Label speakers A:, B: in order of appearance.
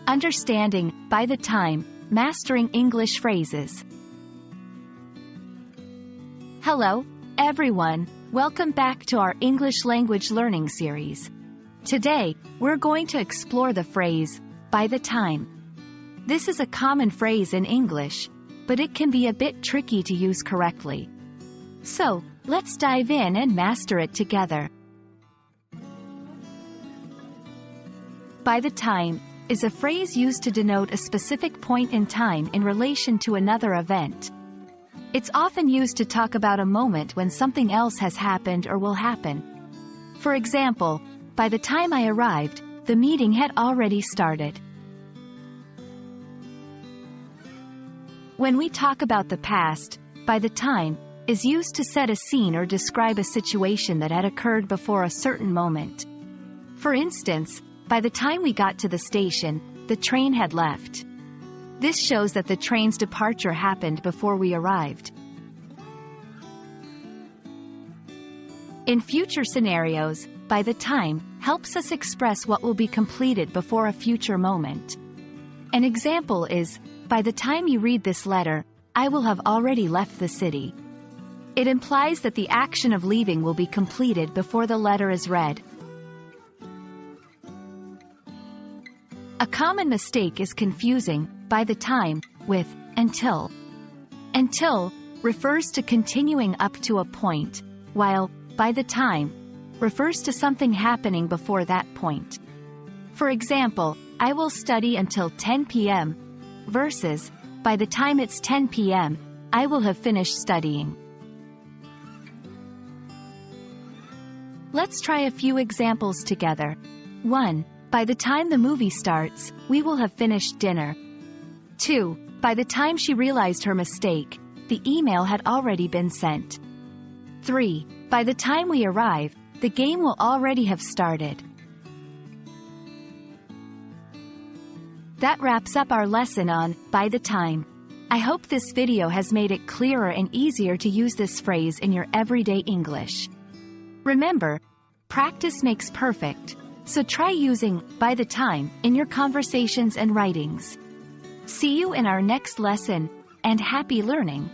A: Understanding, by the time, mastering English phrases. Hello, everyone. Welcome back to our English language learning series. Today, we're going to explore the phrase, by the time. This is a common phrase in English, but it can be a bit tricky to use correctly. So, let's dive in and master it together. By the time is a phrase used to denote a specific point in time in relation to another event. It's often used to talk about a moment when something else has happened or will happen. For example, by the time I arrived, the meeting had already started. When we talk about the past, by the time is used to set a scene or describe a situation that had occurred before a certain moment. For instance, by the time we got to the station, the train had left. This shows that the train's departure happened before we arrived. In future scenarios, by the time helps us express what will be completed before a future moment. An example is, by the time you read this letter, I will have already left the city. It implies that the action of leaving will be completed before the letter is read. A common mistake is confusing by the time with until. Until refers to continuing up to a point, while by the time refers to something happening before that point. For example, I will study until 10 p.m. versus by the time it's 10 p.m., I will have finished studying. Let's try a few examples together. 1. By the time the movie starts, we will have finished dinner. 2. By the time she realized her mistake, the email had already been sent. 3. By the time we arrive, the game will already have started. That wraps up our lesson on by the time. I hope this video has made it clearer and easier to use this phrase in your everyday English. Remember, practice makes perfect. So try using by the time in your conversations and writings. See you in our next lesson, and happy learning!